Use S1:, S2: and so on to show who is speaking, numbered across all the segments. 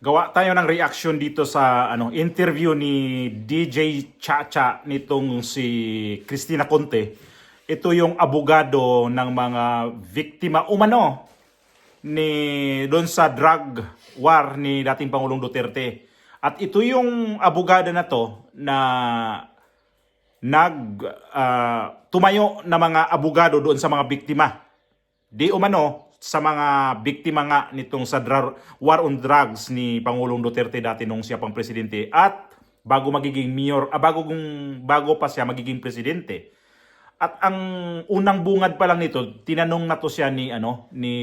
S1: gawa tayo ng reaction dito sa interview ni DJ Chacha nitong si Cristina Conte. Ito yung abogado ng mga biktima umano ni doon sa drug war ni dating Pangulong Duterte. At ito yung abogado na to na tumayo na mga abogado doon sa mga biktima. Di umano sa mga biktima nga nitong sa war on drugs ni Pangulong Duterte dati nung siya pang presidente at bago magiging mayor, bago pa siya magiging presidente. At ang unang bungad pa lang nito, tinanong na to siya ni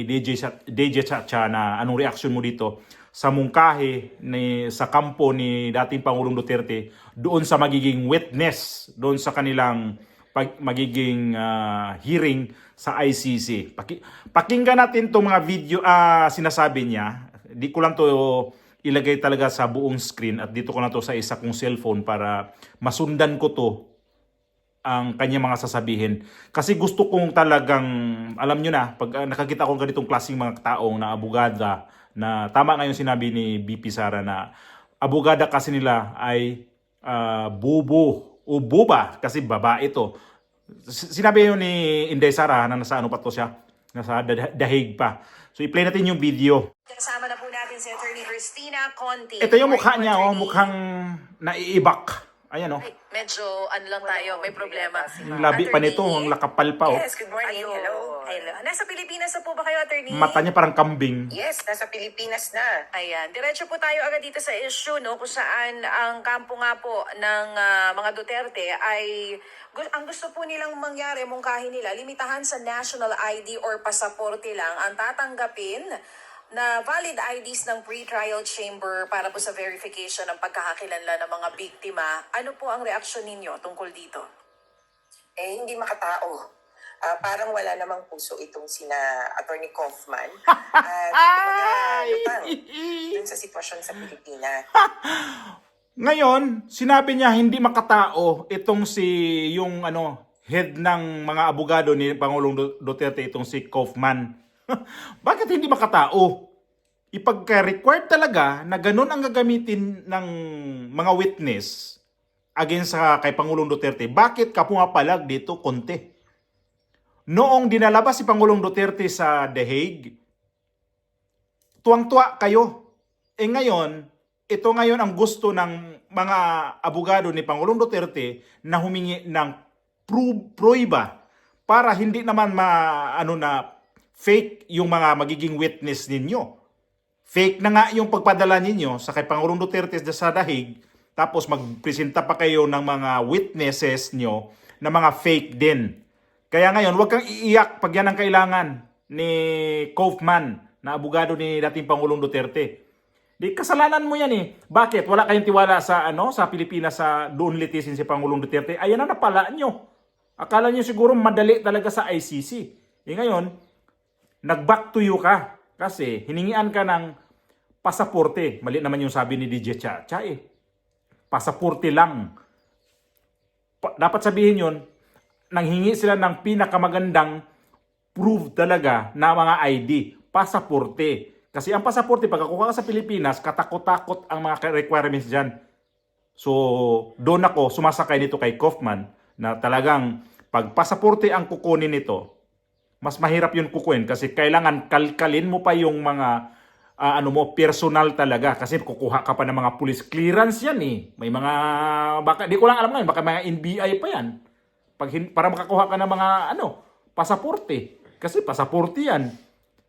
S1: DJ Chacha na anong reaksyon mo dito sa mungkahi sa kampo ni dating Pangulong Duterte doon sa magiging witness doon sa kanilang magiging hearing sa ICC. Pakinggan natin itong mga video sinasabi niya. Di ko lang to ilagay talaga sa buong screen at dito ko na to sa isa kong cellphone para masundan ko to ang kanya mga sasabihin. Kasi gusto kong talagang, alam nyo na, pag nakakita ko ganitong klaseng mga taong na abogada, na tama ngayon sinabi ni BP Sara na abogada kasi nila ay bubo o buba kasi babae ito. Sinabi yun ni Inday Sara na nasa ano pa to siya, nasa dahig pa. So i-play natin yung video.
S2: Kasama na po natin si Attorney Cristina Conte.
S1: Ito yung mukha niya, mukhang naiibak. Ayan
S2: Ay, medyo ano lang tayo, may problema.
S1: Yung labi pa nito, ang lakapal pa
S3: Yes, good morning. Hello.
S2: Hello. Nasa Pilipinas na po ba kayo, Attorney?
S1: Mata niya parang kambing.
S3: Yes, nasa Pilipinas na.
S2: Ayan, diretso po tayo agad dito sa issue, no, kung saan ang kampo nga po ng mga Duterte ay ang gusto po nilang mangyari, mungkahin nila, limitahan sa national ID or pasaporte lang ang tatanggapin na valid IDs ng pre-trial chamber para po sa verification ng pagkakakilanlan ng mga biktima. Ano po ang reaksyon ninyo tungkol dito?
S3: Hindi makatao. Parang wala namang puso itong sina Attorney Kaufman. At lutang dun sa sitwasyon sa Pilipinas.
S1: Ngayon, sinabi niya hindi makatao itong yung head ng mga abogado ni Pangulong Duterte, itong si Kaufman. Bakit hindi makatao? Ipagka-required talaga na ganun ang gagamitin ng mga witness against kay Pangulong Duterte. Bakit ka pumapalag dito, Conte? Noong dinalabas si Pangulong Duterte sa The Hague, tuwang-tuwa kayo. Ngayon, ito ngayon ang gusto ng mga abogado ni Pangulong Duterte na humingi ng prueba para hindi naman fake yung mga magiging witness ninyo. Fake na nga yung pagpadala ninyo sa kay Pangulong Duterte sa dahig, tapos magpresenta pa kayo ng mga witnesses nyo na mga fake din. Kaya ngayon, huwag kang iiyak pag yan ang kailangan ni Kaufman, na abogado ni dating Pangulong Duterte. Di kasalanan mo yan eh. Bakit? Wala kayong tiwala sa sa Pilipinas sa doon litisin si Pangulong Duterte. Ayan na napala nyo. Akala nyo siguro madali talaga sa ICC. Ngayon, nag-back to you ka kasi hiningian ka ng pasaporte. Mali naman yung sabi ni DJ Chacha eh. Pasaporte lang. Dapat sabihin yun, nanghingi sila ng pinakamagandang proof talaga na mga ID. Pasaporte. Kasi ang pasaporte, pagkakuha ka sa Pilipinas, katakot-takot ang mga requirements dyan. So, doon ako sumasakay nito kay Kaufman na talagang pag pasaporte ang kukunin nito, mas mahirap yun kukunin kasi kailangan kalkalin mo pa yung mga personal talaga kasi kukuha ka pa ng mga police clearance yan eh. May mga, baka, di ko lang alam ngayon, baka mga NBI pa yan. Para makakuha ka ng mga pasaporte. Kasi pasaporte yan.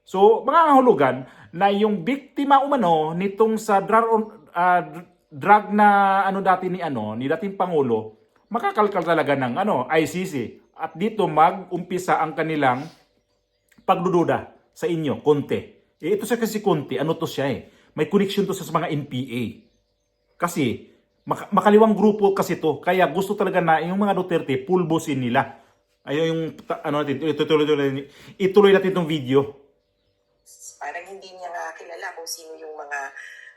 S1: So, mga hulugan na yung biktima umano nitong sa drug na dati ni dating Pangulo, makakalkal talaga ng ICC. At dito mag-umpisa ang kanilang pagdududa sa inyo, Conte. Ito sa kasi Conte, to siya eh. May connection to sa mga NPA. Kasi, makaliwang grupo kasi to. Kaya gusto talaga na yung mga Duterte, pulbosin nila. Ayun yung, ituloy natin itong video.
S3: Parang hindi niya nga kilala kung sino yung mga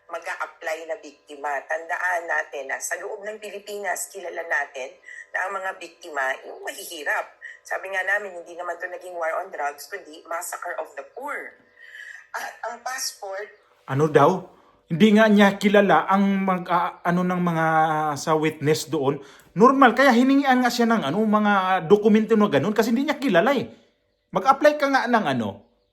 S3: mag-a-apply na biktima. Tandaan natin na sa loob ng Pilipinas, kilala natin na ang mga biktima yung mahihirap. Sabi nga namin, hindi naman to naging war on drugs, kundi massacre of the poor. At ang passport...
S1: Ano daw? Hindi nga niya kilala ang ano ng mga sa witness doon. Normal, kaya hiningian nga siya ng mga dokumento na ganun kasi hindi niya kilala eh. Mag-apply ka nga ng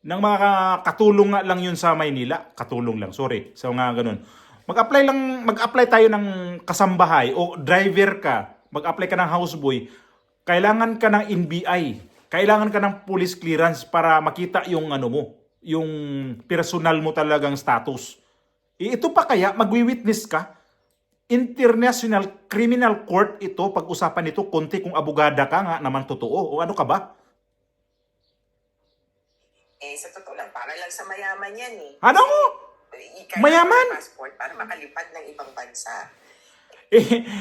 S1: ng mga katulong nga lang yun sa Maynila. Katulong lang, sorry, sa mga ganun. Mag-apply tayo ng kasambahay o driver ka. Mag-apply ka ng houseboy. Kailangan ka ng NBI. Kailangan ka ng police clearance para makita yung yung personal mo talagang status. Ito pa kaya, magwi-witness ka? International Criminal Court ito, pag-usapan nito, konti kung abogada ka nga naman totoo. O ano ka ba?
S3: Sa totoo lang, para lang sa mayaman yan eh.
S1: Ano?
S3: Kailangan
S1: Mayaman?
S3: ng passport para makalipad ng ibang bansa.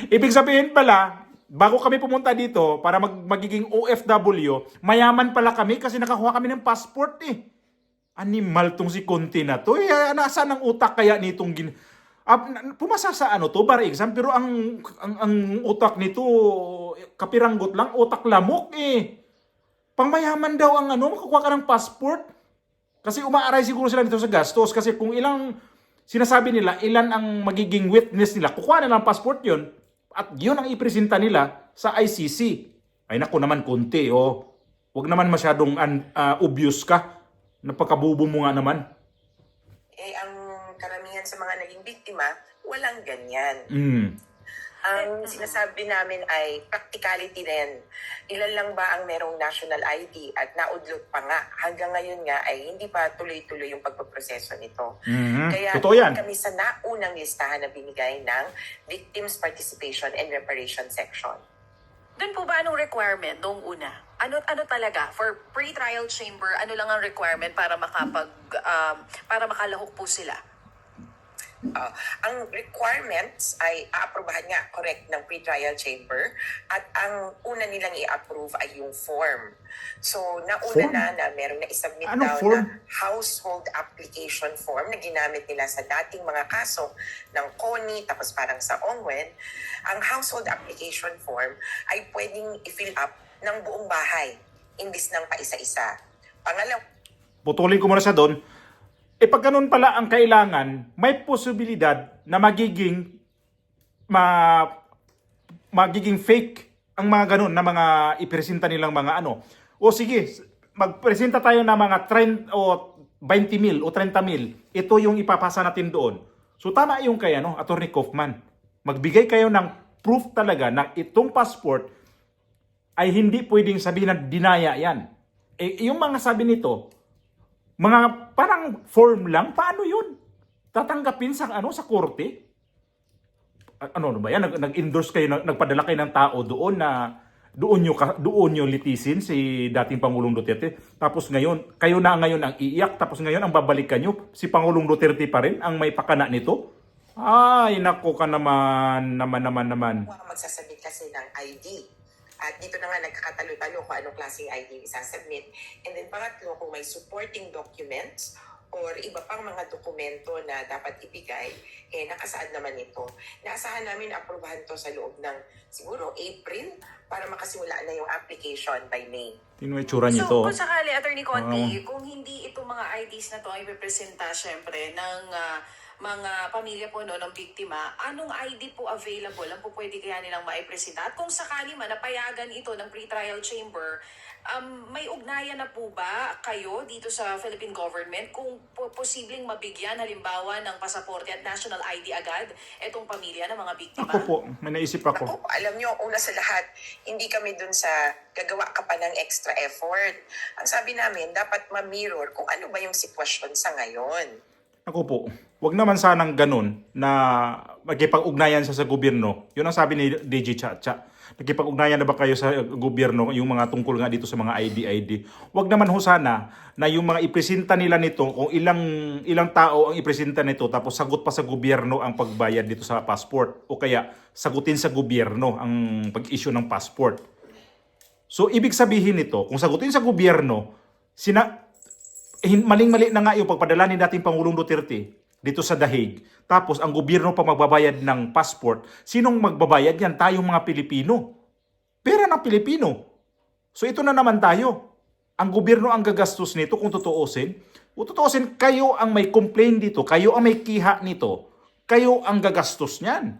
S1: Ibig sabihin pala, bago kami pumunta dito para magiging OFW, mayaman pala kami kasi nakakuha kami ng passport eh. Animal tong si Conti na to. Nasaan ang utak kaya nitong pumasa sa bar exam, pero ang utak nito kapiranggot lang, utak lamok eh. Pangmayaman daw ang makakuha ka ng passport. Kasi umaaray siguro sila dito sa gastos kasi kung ilang sinasabi nila, ilan ang magiging witness nila, kukuha na ng passport yun at yun ang ipresenta nila sa ICC. Ay naku naman Conti, oh. Huwag naman masyadong obvious ka. Napakabubo mo nga naman.
S3: Ang karamihan sa mga naging biktima, walang ganyan. Ang sinasabi namin ay practicality na yan. Ilan lang ba ang merong national ID at naudlot pa nga. Hanggang ngayon nga ay hindi pa tuloy-tuloy yung pagpaproseso nito. Kaya
S1: Totoo yan.
S3: kami sa naunang listahan na binigay ng Victims Participation and Reparation Section.
S2: Doon po ba anong requirement noong una? Ano talaga for pre-trial chamber, ano lang ang requirement para para makalahok po sila?
S3: Ang requirements ay aaprobahan nga correct ng pre-trial chamber at ang una nilang i-approve ay yung form. So nauna na merong na-submit
S1: Anong
S3: daw
S1: form?
S3: na household application form na ginamit nila sa dating mga kaso ng CONI tapos parang sa ONGWEN. Ang household application form ay pwedeng i-fill up ng buong bahay imbis ng paisa-isa. Pangalawa,
S1: Putulin ko muna siya doon. Pag ganun pala ang kailangan, may posibilidad na magiging fake ang mga ganun na mga ipresenta nilang mga O sige, magpresenta tayo ng mga 30 o 20 mil o 30 mil. Ito yung ipapasa natin doon. So tama yung kay Attorney Kaufman. Magbigay kayo ng proof talaga na itong passport ay hindi pwedeng sabihin na dinaya yan. Yung mga sabi nito, mga parang form lang, paano yun? Tatanggapin sa sa korte? Ano ba yan? Nag-endorse kayo, nagpadala kayo ng tao doon na doon nyo litisin si dating Pangulong Duterte. Tapos ngayon, kayo na ngayon ang iiyak. Tapos ngayon, ang babalikan nyo, si Pangulong Duterte pa rin ang may pakana nito. Ay, nako ka naman.
S3: magsasabit kasi ng ID. At dito na nga nagkakatalo-talo kung anong klaseng ID isasubmit. And then pangatlo, kung may supporting documents or iba pang mga dokumento na dapat ibigay, nakasaad naman ito. Naasahan namin aprubahan to sa loob ng siguro April para makasimula na yung application by May.
S1: Tingnan mo yung tsura nito.
S2: So, kung sakali, Attorney Conti, kung hindi itong mga IDs na to ay ipipresenta syempre ng mga pamilya po ng biktima, anong ID po available ang po pwede kaya nilang maipresenta? At kung sakali man napayagan ito ng pre-trial chamber, may ugnayan na po ba kayo dito sa Philippine government kung posibleng mabigyan halimbawa ng pasaporte at national ID agad itong pamilya ng mga biktima?
S1: Ako po, may naisip ako.
S3: Ako, alam nyo, una sa lahat, hindi kami dun sa gagawa ka pa ng extra effort. Ang sabi namin, dapat ma-mirror kung ano ba yung sitwasyon sa ngayon.
S1: Ako po, wag naman sanang ganun na magkipag-ugnayan sa gobyerno. Yun ang sabi ni DJ Chacha. Nagkipag-ugnayan na ba kayo sa gobyerno, yung mga tungkol nga dito sa mga ID? Wag naman ho sana na yung mga ipresenta nila nito, kung ilang tao ang ipresenta nito, tapos sagot pa sa gobyerno ang pagbayad dito sa passport. O kaya sagutin sa gobyerno ang pag-issue ng passport. So ibig sabihin nito, kung sagutin sa gobyerno, maling-mali na nga yung pagpadala ni dating Pangulong Duterte dito sa Dahig. Tapos ang gobyerno pa magbabayad ng passport. Sinong magbabayad yan? Tayong mga Pilipino. Pera ng Pilipino. So ito na naman tayo. Ang gobyerno ang gagastos nito kung tutuusin. O tutuusin, kayo ang may complain dito, kayo ang may kiha nito, kayo ang gagastos niyan.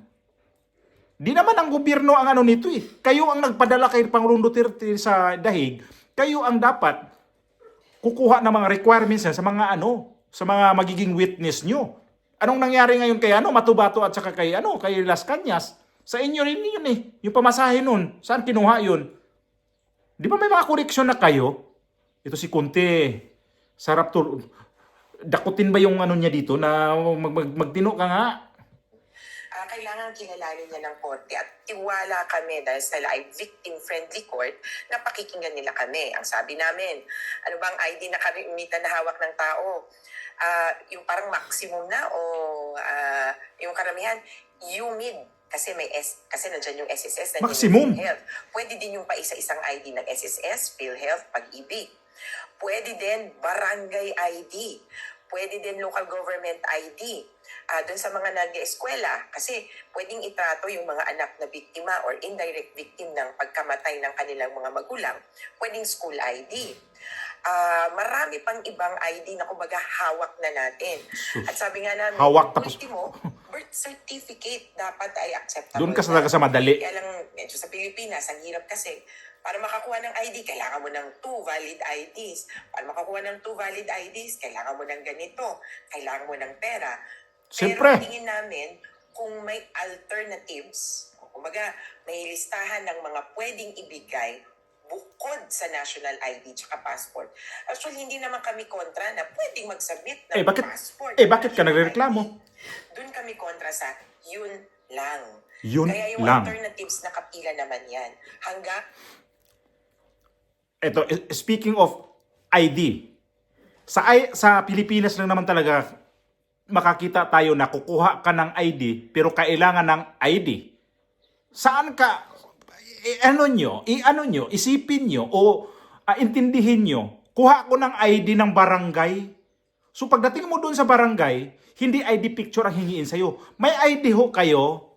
S1: Di naman ang gobyerno ang ano nito eh. Kayo ang nagpadala kay Pangulong Duterte sa dahig, kayo ang dapat kukuha ng mga requirements sa mga sa mga magiging witness nyo. Anong nangyari ngayon kay Matubato at saka kay kay Las Cañas? Sa inyo rin yun eh. Yung pamasahe nun, saan kinuha yun? Di ba may mga koreksyon na kayo? Ito si Conte, sarap to. Dakutin ba yung niya dito na magtino ka nga?
S3: Kailangan kilalanin niya ng korte at tiwala kami dahil sila ay victim-friendly court na pakikinggan nila kami. Ang sabi namin, ano bang ID na kami umitan na hawak ng tao? Yung parang maximum na o yung karamihan, UMID. Kasi kasi nandiyan yung SSS, nandiyan
S1: Maximum.
S3: yung PhilHealth. Pwede din yung paisa-isang ID ng SSS, PhilHealth, Pag-ibig. Pwede din barangay ID. Pwede din local government ID. Doon sa mga nag-eskwela, kasi pwedeng itrato yung mga anak na biktima or indirect victim ng pagkamatay ng kanilang mga magulang, pwedeng school ID. Marami pang ibang ID na kumbaga hawak na natin. At sabi nga namin,
S1: Hawak tapos
S3: ultimo, birth certificate dapat ay acceptable.
S1: doon ka talaga sa madali.
S3: Kaya lang, medyo sa Pilipinas, ang hirap kasi, para makakuha ng ID, kailangan mo ng 2 valid IDs. Para makakuha ng 2 valid IDs, kailangan mo ng ganito. Kailangan mo ng pera.
S1: Siyempre.
S3: Pero tingin namin, kung may alternatives, kumbaga, may listahan ng mga pwedeng ibigay bukod sa national ID tsaka passport. Actually, hindi naman kami kontra na pwedeng mag-submit ng passport.
S1: Bakit ka nagreklamo?
S3: Doon kami kontra sa yun lang.
S1: Yun
S3: Kaya yung
S1: lang.
S3: alternatives nakapila naman yan.
S1: Ito, speaking of ID, sa Pilipinas lang naman talaga makakita tayo na kukuha ka ng ID pero kailangan ng ID. Saan ka, isipin nyo o intindihin nyo, kuha ko ng ID ng barangay. So pagdating mo doon sa barangay, hindi ID picture ang hingiin sa'yo. May ID ho kayo,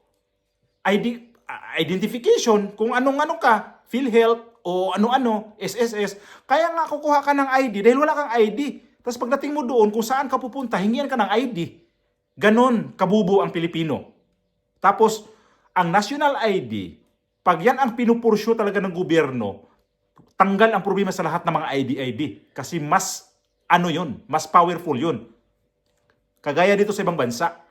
S1: identification, kung anong-ano ka, PhilHealth, o ano-ano, SSS, kaya nga kukuha ka ng ID dahil wala kang ID. Tapos pagdating mo doon, kung saan ka pupunta, hingian ka ng ID. Ganon, kabubo ang Pilipino. Tapos, ang national ID, pag yan ang pinupursyo talaga ng gobyerno, tanggal ang problema sa lahat ng mga ID. Kasi mas, mas powerful yun. Kagaya dito sa ibang bansa,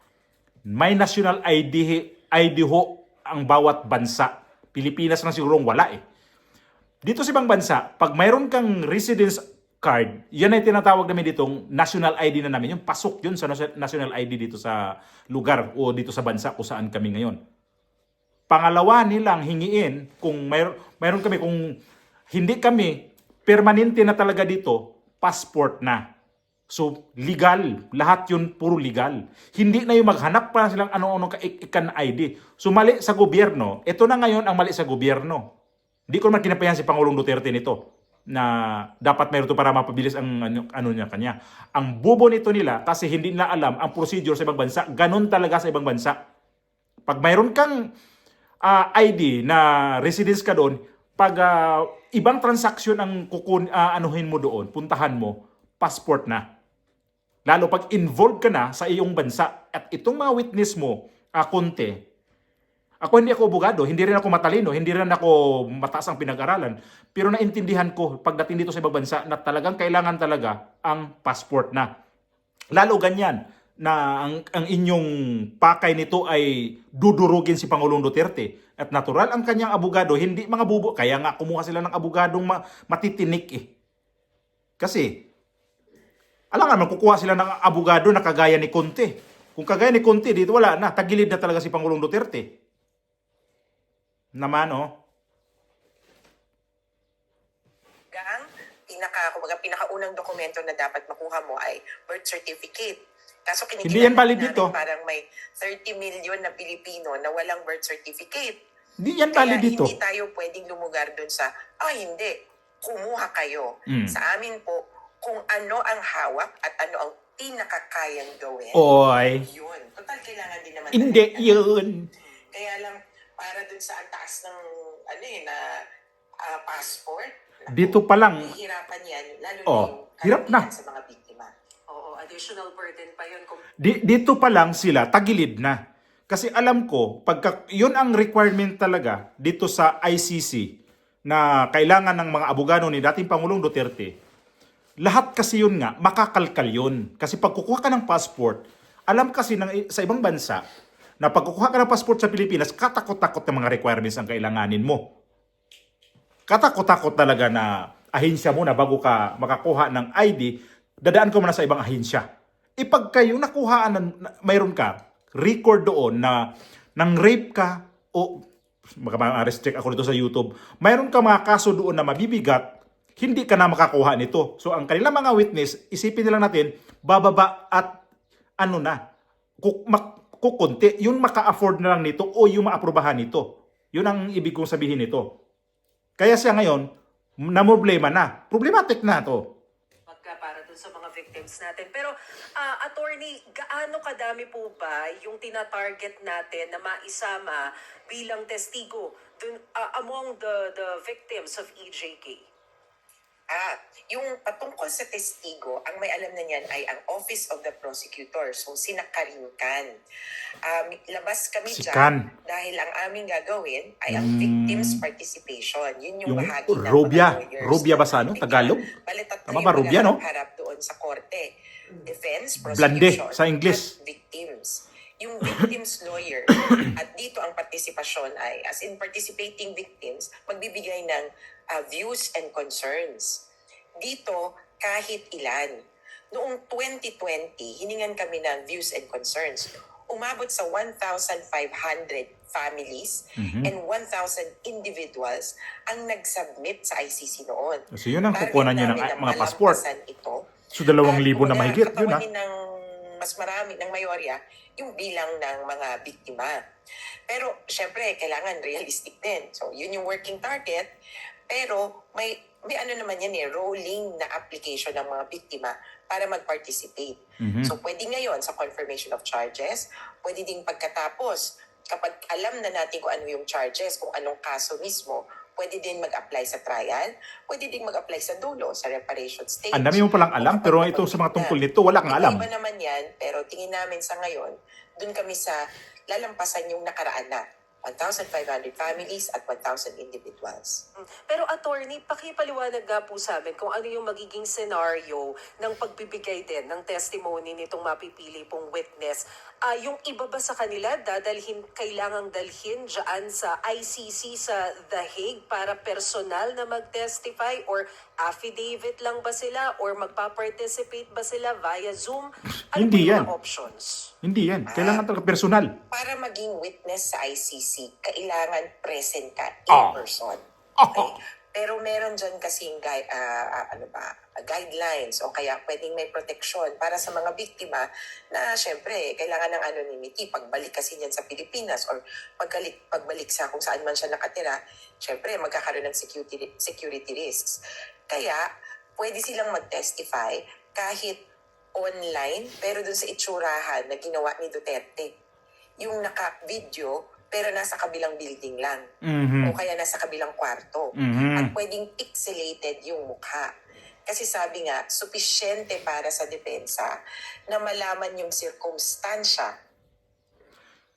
S1: may national ID ho ang bawat bansa. Pilipinas na sigurong wala eh. Dito sa ibang bansa, pag mayroon kang residence card, yan ay tinatawag namin ditong national ID na namin. Yung pasok yun sa national ID dito sa lugar o dito sa bansa kung saan kami ngayon. Pangalawa nilang hingiin, kung mayroon kami, kung hindi kami, permanente na talaga dito, passport na. So, legal. Lahat yun, puro legal. Hindi na yung maghanap pa silang ano-ano ikan ID. So, mali sa gobyerno. Ito na ngayon ang mali sa gobyerno. Hindi ko naman kinapayan si Pangulong Duterte nito na dapat mayroon ito para mapabilis ang niya kanya. Ang bobo nito nila kasi hindi nila alam ang procedure sa ibang bansa. Ganon talaga sa ibang bansa. Pag mayroon kang ID na residence ka doon, pag ibang transaksyon ang anuhin mo doon, puntahan mo, passport na. Lalo pag involved ka na sa iyong bansa at itong mga witness mo, Conte, ako hindi ako abogado, hindi rin ako matalino, hindi rin ako mataas ang pinag-aralan. Pero naintindihan ko pagdating dito sa ibang bansa na talagang kailangan talaga ang passport na. Lalo ganyan na ang inyong pakay nito ay dudurugin si Pangulong Duterte. At natural ang kanyang abogado, hindi mga bubo. Kaya nga kumuha sila ng abogadong matitinik eh. Kasi, alam naman, kukuha sila ng abogado na kagaya ni Conte. Kung kagaya ni Conte, dito wala na. Tagilid na talaga si Pangulong Duterte. Naman,
S3: pinakaunang dokumento na dapat makuha mo ay birth certificate. Kaso
S1: Hindi yan valid dito.
S3: Parang may 30 million na Pilipino na walang birth certificate.
S1: Hindi yan valid dito.
S3: Hindi tayo pwedeng lumugar dun sa, hindi, kumuha kayo. Sa amin po, kung ano ang hawak at ano ang pinakakayang gawin.
S1: Oy.
S3: Yun. Total, kailangan din naman.
S1: Hindi yun.
S3: Kaya lang, para dun sa ang taas ng, passport.
S1: Dito pa lang.
S3: Hihirapan yan, lalo
S1: Oh,
S3: na yung
S1: hirap na.
S3: sa mga biktima.
S2: additional burden pa yun. Kung
S1: Dito pa lang sila tagilid na. Kasi alam ko, yun ang requirement talaga dito sa ICC na kailangan ng mga abogado ni dating Pangulong Duterte. Lahat kasi yun nga, makakalkal yun. Kasi pag kukuha ka ng passport, alam kasi sa ibang bansa na pag kukuha ka ng passport sa Pilipinas, katakot-takot na mga requirements ang kailanganin mo. Katakot-takot talaga na ahensya mo na bago ka makakuha ng ID, dadaan ko muna sa ibang ahensya. Ipag kayo nakuhaan, mayroon ka, record doon na nang rape ka o restrict ako dito sa YouTube, mayroon ka mga kaso doon na mabibigat, hindi ka na makakuha nito. So ang kanilang mga witness, isipin nila natin, bababa at kukunti, yung maka-afford na lang nito o yung maaprubahan nito. Yun ang ibig kong sabihin nito. Kaya siya ngayon, problema na. Problematic na to.
S2: para dun sa mga victims natin. Pero, attorney, gaano kadami po ba yung tina-target natin na maisama bilang testigo dun, among the victims of EJK?
S3: Yung patungkol sa testigo, ang may alam na niyan ay ang Office of the Prosecutor. So, sinakarinkan. Labas kami
S1: Si
S3: dyan
S1: Kan.
S3: dahil ang aming gagawin ay ang victims participation. Yun yung
S1: Yung
S3: bahagi ng
S1: Rubia.
S3: mga lawyers.
S1: Rubia ba sa Tagalog?
S3: Bale, tatlo
S1: Tama
S3: yung
S1: ba, Rubia, no?
S3: harap doon sa korte. Defense,
S1: Blande,
S3: prosecution,
S1: sa Ingles.
S3: at victims. Yung victims lawyer, at dito ang partisipasyon ay, as in participating victims, magbibigay ng views and concerns. Dito, kahit ilan. Noong 2020, hiningan kami ng views and concerns. Umabot sa 1,500 families and 1,000 individuals ang nag-submit sa ICC noon.
S1: So yun ang kukunan nyo ng mga passport.
S3: Ito.
S1: So 2,000 na mahigit yun ha.
S3: Ng mas marami ng mayorya yung bilang ng mga biktima. Pero syempre kailangan realistic din. So yun yung working target. Pero may naman yan rolling na application ng mga biktima para mag-participate. So pwede ngayon sa confirmation of charges, pwede ding pagkatapos kapag alam na natin kung ano yung charges, kung anong kaso mismo, pwede din mag-apply sa trial, pwede din mag-apply sa dulo, sa reparation stage.
S1: Ang dami mo palang alam, pero ito sa mga tungkol nito, wala kang alam.
S3: Iba naman yan, pero tingin namin sa ngayon, dun kami sa lalampasan yung nakaraan na. 1,500 families at 1,000 individuals.
S2: Pero attorney, pakipaliwanag nga po sa amin kung ano yung magiging scenario ng pagbibigay din ng testimony nitong mapipili pong witness. Yung iba ba sa kanila kailangang dalhin dyan sa ICC sa The Hague para personal na mag-testify or affidavit lang ba sila or magpa-participate ba sila via Zoom? Ano
S1: Hindi
S2: po yung
S1: yan.
S2: mga options?
S1: Hindi yan. Kailangan talaga personal.
S3: Para maging witness sa ICC, kailangan present ka in person.
S1: Oh.
S3: Okay? Pero meron dyan kasing guidelines o kaya pwedeng may proteksyon para sa mga biktima na syempre kailangan ng anonymity. Pagbalik kasi niyan sa Pilipinas or pagbalik sa kung saan man siya nakatira, syempre magkakaroon ng security risks. Kaya pwede silang mag-testify kahit online pero dun sa itsurahan na ginawa ni Duterte. Yung naka-video pero nasa kabilang building lang. O kaya nasa kabilang kwarto. At pwedeng pixelated yung mukha. Kasi sabi nga, supisyente para sa depensa na malaman yung sirkumstansya.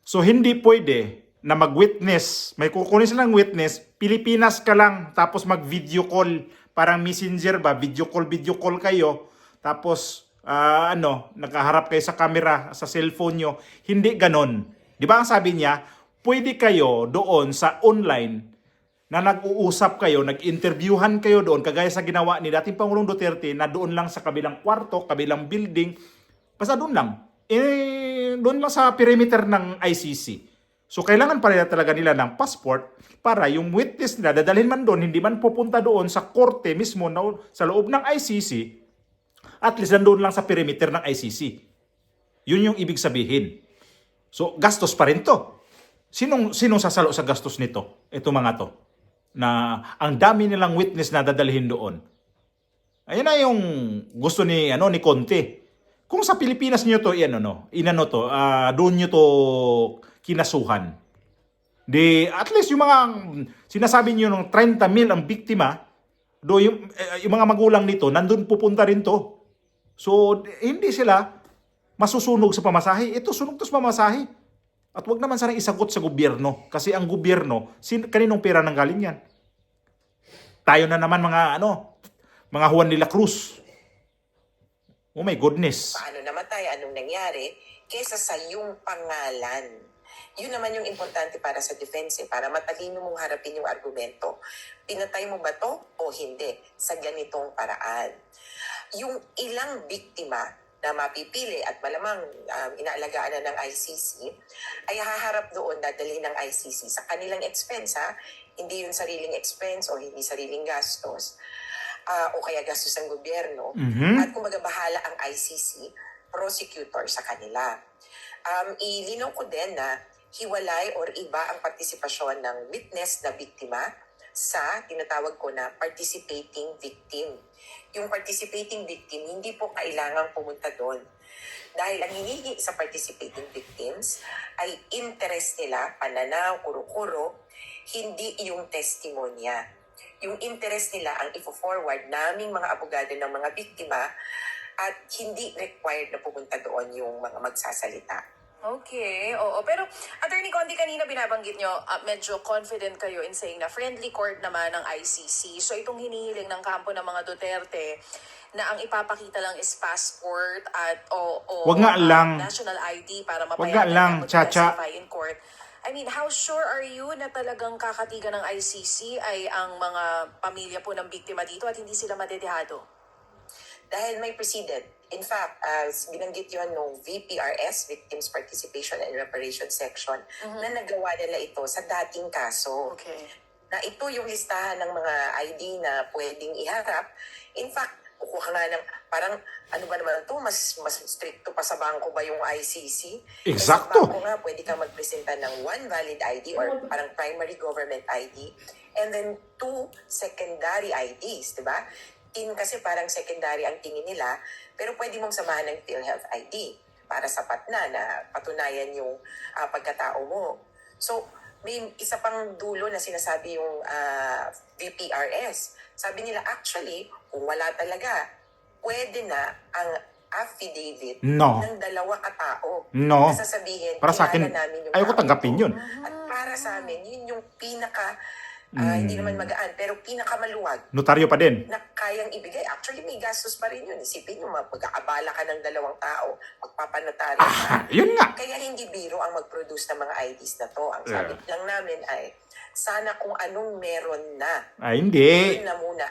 S1: So hindi pwede na mag-witness, may kukunin silang witness, Pilipinas ka lang, tapos mag-video call, parang messenger ba, video call kayo, tapos nakaharap kayo sa camera, sa cellphone nyo. Hindi ganon. Di ba ang sabi niya, pwede kayo doon sa online na nag-uusap kayo, nag-interviewhan kayo doon, kagaya sa ginawa ni dating Pangulong Duterte na doon lang sa kabilang kwarto, kabilang building, basta doon lang. Doon lang sa perimeter ng ICC. So kailangan pa rin talaga nila ng passport para yung witness nila, dadalhin man doon, hindi man pupunta doon sa korte mismo sa loob ng ICC, at least doon lang sa perimeter ng ICC. Yun yung ibig sabihin. So gastos pa rin to. Sinong sasalo sa gastos nito? Ito mga to. Na ang dami nilang witness na dadalhin doon. Ayun na yung gusto ni Conte. Kung sa Pilipinas niyo to doon niyo to kinasuhan. At least yung mga sinasabi niyo ng 30,000 ang biktima, yung mga magulang nito nandun pupunta rin to. So, hindi sila masusunog sa pamasahe. Ito, sunog to sa pamasahe. At wag naman sana isagot sa gobyerno. Kasi ang gobyerno, kaninong pera nang galing yan? Tayo na naman mga Juan de la Cruz. Oh my goodness.
S3: Paano namatay, anong nangyari, kesa sa yung pangalan. Yun naman yung importante para sa defense, para matalino mong harapin yung argumento. Pinatay mo ba to o hindi sa ganitong paraan? Yung ilang biktima na mapipili at malamang inaalagaan na ng ICC, ay haharap doon, dadalhin ng ICC sa kanilang expense, hindi yung sariling expense o hindi sariling gastos, o kaya gastos ng gobyerno, at kumbaga bahala ang ICC, prosecutor sa kanila. Ilinaw ko din na hiwalay or iba ang partisipasyon ng witness na biktima sa tinatawag ko na participating victim. Yung participating victim, hindi po kailangang pumunta doon. Dahil ang hinihingi sa participating victims ay interest nila, pananaw, kuro-kuro, hindi yung testimonya. Yung interest nila ang ifo-forward naming mga abogado ng mga biktima at hindi required na pumunta doon yung mga magsasalita.
S2: Okay, oo. Pero, Attorney Condi, kanina binabanggit nyo, medyo confident kayo in saying na friendly court naman ng ICC. So, itong hinihiling ng kampo ng mga Duterte na ang ipapakita lang is passport at
S1: Wag nga lang.
S2: national ID para
S1: Wag nga
S2: mapayagan
S1: lang,
S2: na
S1: Chacha.
S2: mag-testify in court. I mean, how sure are you na talagang kakatigan ng ICC ay ang mga pamilya po ng biktima dito at hindi sila madedehado?
S3: Dahil may precedent. In fact, binanggit yun nung VPRS, Victims Participation and Reparation Section, na nagawa nila ito sa dating kaso.
S2: Okay.
S3: Na ito yung listahan ng mga ID na pwedeng iharap. In fact, kukuha nga ng, parang, ano ba naman ito, mas stricto pa sa bangko ba yung ICC?
S1: Eksakto.
S3: Sa bangko nga, pwede kang magpresenta ng one valid ID or parang primary government ID and then 2 secondary IDs, di ba? Kasi parang secondary ang tingin nila, pero pwede mong samahan ng PhilHealth ID para sapat na patunayan yung pagkatao mo. So, may isa pang dulo na sinasabi yung VPRS. Sabi nila, actually, kung wala talaga, pwede na ang affidavit
S1: No.
S3: ng dalawa katao.
S1: No.
S3: Na sasabihin,
S1: Para sa akin,
S3: kilala namin yung
S1: ayoko
S3: tao
S1: tanggapin
S3: ito.
S1: yun.
S3: At para sa amin, yun yung pinaka, hindi naman magaan, pero pinakamaluwag
S1: Notaryo pa din.
S3: na kayang ibigay. Actually, may gastos pa rin yun. Isipin nyo, pag-aabala ka ng dalawang tao, magpapanotaryo ka.
S1: Yun nga.
S3: Kaya hindi biro ang mag-produce ng mga IDs na to. Ang sabi lang namin ay, sana kung anong meron na,
S1: Ay, hindi.
S3: yun na muna.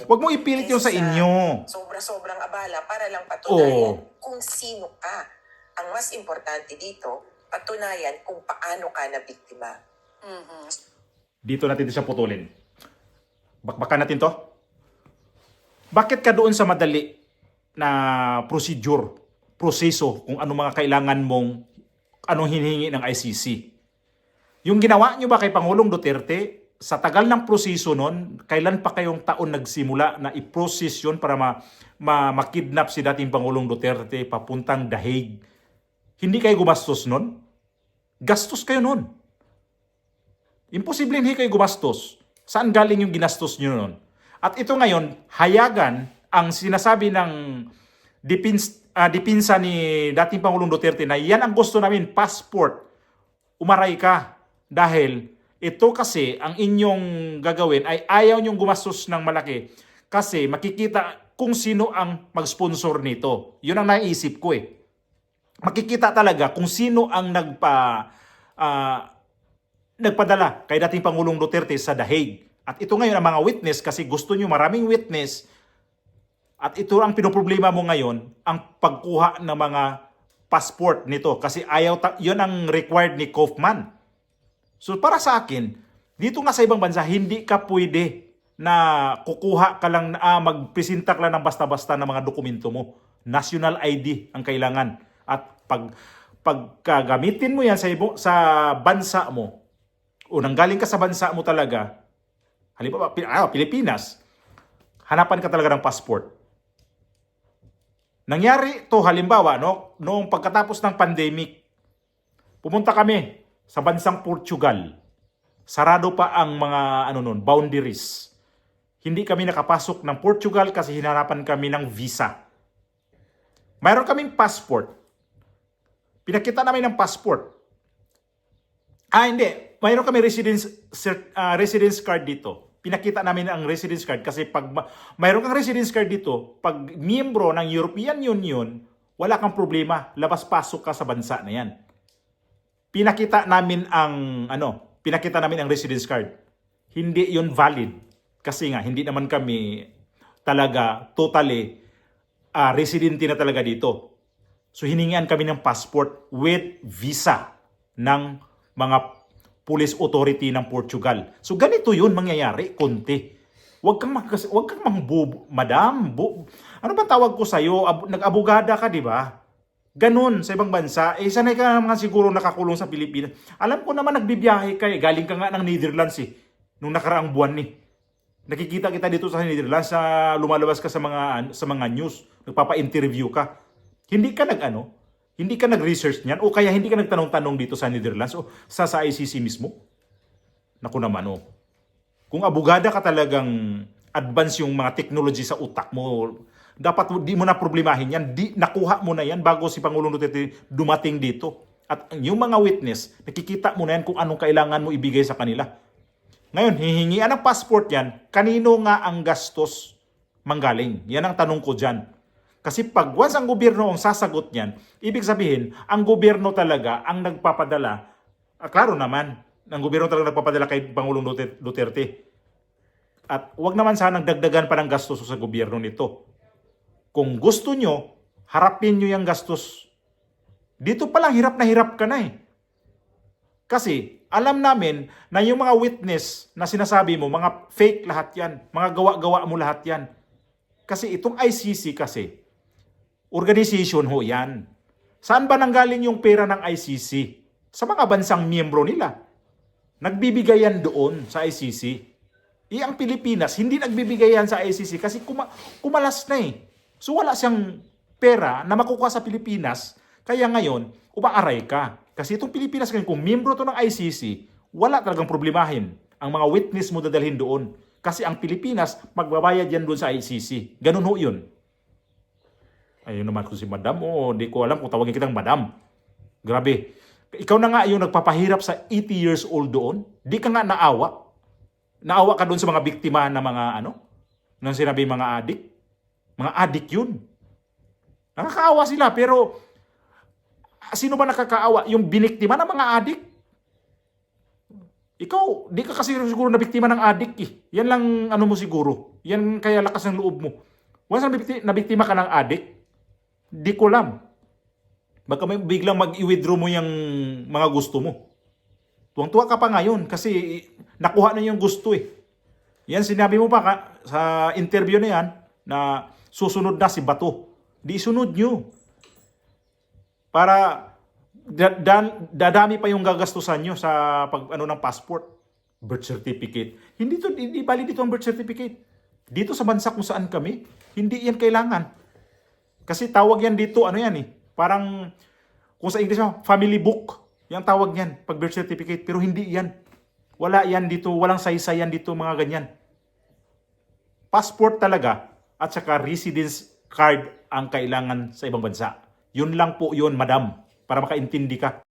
S1: Wag mo ipilit yung sa
S3: Kesa
S1: inyo.
S3: Sobra-sobrang abala para lang patunayan
S1: Oo.
S3: kung sino ka. Ang mas importante dito, patunayan kung paano ka na biktima.
S1: Dito natin siya putulin. Bakbakan natin to. Bakit ka doon sa madali na proseso, kung ano mga kailangan mong, anong hinihingi ng ICC? Yung ginawa nyo ba kay Pangulong Duterte, sa tagal ng proseso nun, kailan pa kayong taon nagsimula na i-process yun para makidnap si dating Pangulong Duterte papuntang The Hague? Hindi kayo gumastos nun? Gastos kayo nun. Imposible hindi kayo gumastos. Saan galing yung ginastos nyo nun? At ito ngayon, hayagan ang sinasabi ng dipinsa ni dating Pangulong Duterte na yan ang gusto namin, passport. Umaray ka. Dahil ito kasi ang inyong gagawin ay ayaw nyong gumastos ng malaki kasi makikita kung sino ang mag-sponsor nito. Yun ang naisip ko eh. Makikita talaga kung sino ang nagpadala kay dating Pangulong Duterte sa The Hague. At ito ngayon ang mga witness kasi gusto nyo maraming witness at ito ang pinoproblema mo ngayon, ang pagkuha ng mga passport nito kasi yun ang required ni Kaufman. So para sa akin, dito nga sa ibang bansa, hindi ka pwede na kukuha ka lang, magpresenta ka lang ng basta-basta ng mga dokumento mo. National ID ang kailangan. At pagkagamitin mo yan sa bansa mo, o nanggaling ka sa bansa mo talaga, halimbawa, Pilipinas, hanapan ka talaga ng passport. Nangyari to halimbawa, noong pagkatapos ng pandemic, pumunta kami sa bansang Portugal. Sarado pa ang mga boundaries. Hindi kami nakapasok ng Portugal kasi hinanapan kami ng visa. Mayroon kaming passport. Pinakita namin ng passport. Hindi. Mayroon kami residence card dito. Pinakita namin ang residence card kasi pag mayroon kang residence card dito, pag miyembro ng European Union, wala kang problema. Labas-pasok ka sa bansa na yan. Pinakita namin ang residence card. Hindi yun valid. Kasi nga, hindi naman kami talaga totally residente na talaga dito. So hiningian kami ng passport with visa ng mga police authority ng Portugal. So ganito yun mangyayari, konti. Huwag kang madam. Ano ba tawag ko sa'yo? Nag-abogada ka, di ba? Ganun sa ibang bansa. Sanay ka naman siguro nakakulong sa Pilipinas. Alam ko naman nagbibiyahe ka eh. Galing ka nga ng Netherlands eh. Nung nakaraang buwan eh. Nakikita kita dito sa Netherlands sa lumalabas ka sa mga news. Nagpapa-interview ka. Hindi ka nag-research niyan o kaya hindi ka nagtanong-tanong dito sa Netherlands o sa ICC mismo. Naku naman oh. Kung abogada ka talagang advance yung mga technology sa utak mo, dapat di mo na problemahin yan. Nakuha mo na yan bago si Pangulong Duterte dumating dito. At yung mga witness, nakikita mo na yan kung anong kailangan mo ibigay sa kanila. Ngayon, hihingian ng passport yan, kanino nga ang gastos manggaling? Yan ang tanong ko dyan. Kasi pag once ang gobyerno ang sasagot niyan, ibig sabihin, ang gobyerno talaga ang nagpapadala, klaro naman, ang gobyerno talaga nagpapadala kay Pangulong Duterte. At wag naman sanang dagdagan pa ng gastos sa gobyerno nito. Kung gusto nyo, harapin nyo yung gastos. Dito palang hirap na hirap ka na eh. Kasi alam namin na yung mga witness na sinasabi mo, mga fake lahat yan. Mga gawa-gawa mo lahat yan. Kasi itong ICC kasi, organization ho yan. Saan ba nanggaling yung pera ng ICC? Sa mga bansang miyembro nila. Nagbibigay yan doon sa ICC. Ang Pilipinas, hindi nagbibigay yan sa ICC kasi kumalas na eh. So wala siyang pera na makukuha sa Pilipinas, kaya ngayon, umaaray ka. Kasi itong Pilipinas ngayon, kung miyembro to ng ICC, wala talagang problemahin. Ang mga witness mo dadalhin doon. Kasi ang Pilipinas, magbabayad yan doon sa ICC. Ganun ho yun. Ayun naman kung si Madam, di ko alam kung tawagin kitang Madam. Grabe. Ikaw na nga yung nagpapahirap sa 80 years old doon. Di ka nga naawa. Naawa ka doon sa mga biktima na mga nang sinabi mga adik. Mga adik yun. Nakakaawa sila, pero sino ba nakakaawa? Yung biniktima ng mga adik? Ikaw, di ka kasi siguro na biktima ng adik eh. Yan lang mo siguro. Yan kaya lakas ng loob mo. Once na biktima ka ng adik, di ko alam. Baka may biglang mag-i-withdraw mo yung mga gusto mo. Tuwang-tuwa ka pa ngayon kasi nakuha na yung gusto eh. Yan sinabi mo pa sa interview na yan na susunod na si Bato. Di sunod nyo. Para dadami pa yung gagastusan nyo sa ng passport. Birth certificate. Hindi valid dito ang birth certificate. Dito sa bansa kung saan kami, hindi yan kailangan. Kasi tawag yan dito, parang kung sa English family book. Yang tawag yan, pag birth certificate. Pero hindi yan. Wala yan dito, walang saysay yan dito, mga ganyan. Passport talaga at saka residence card ang kailangan sa ibang bansa. Yun lang po yun, madam, para makaintindi ka.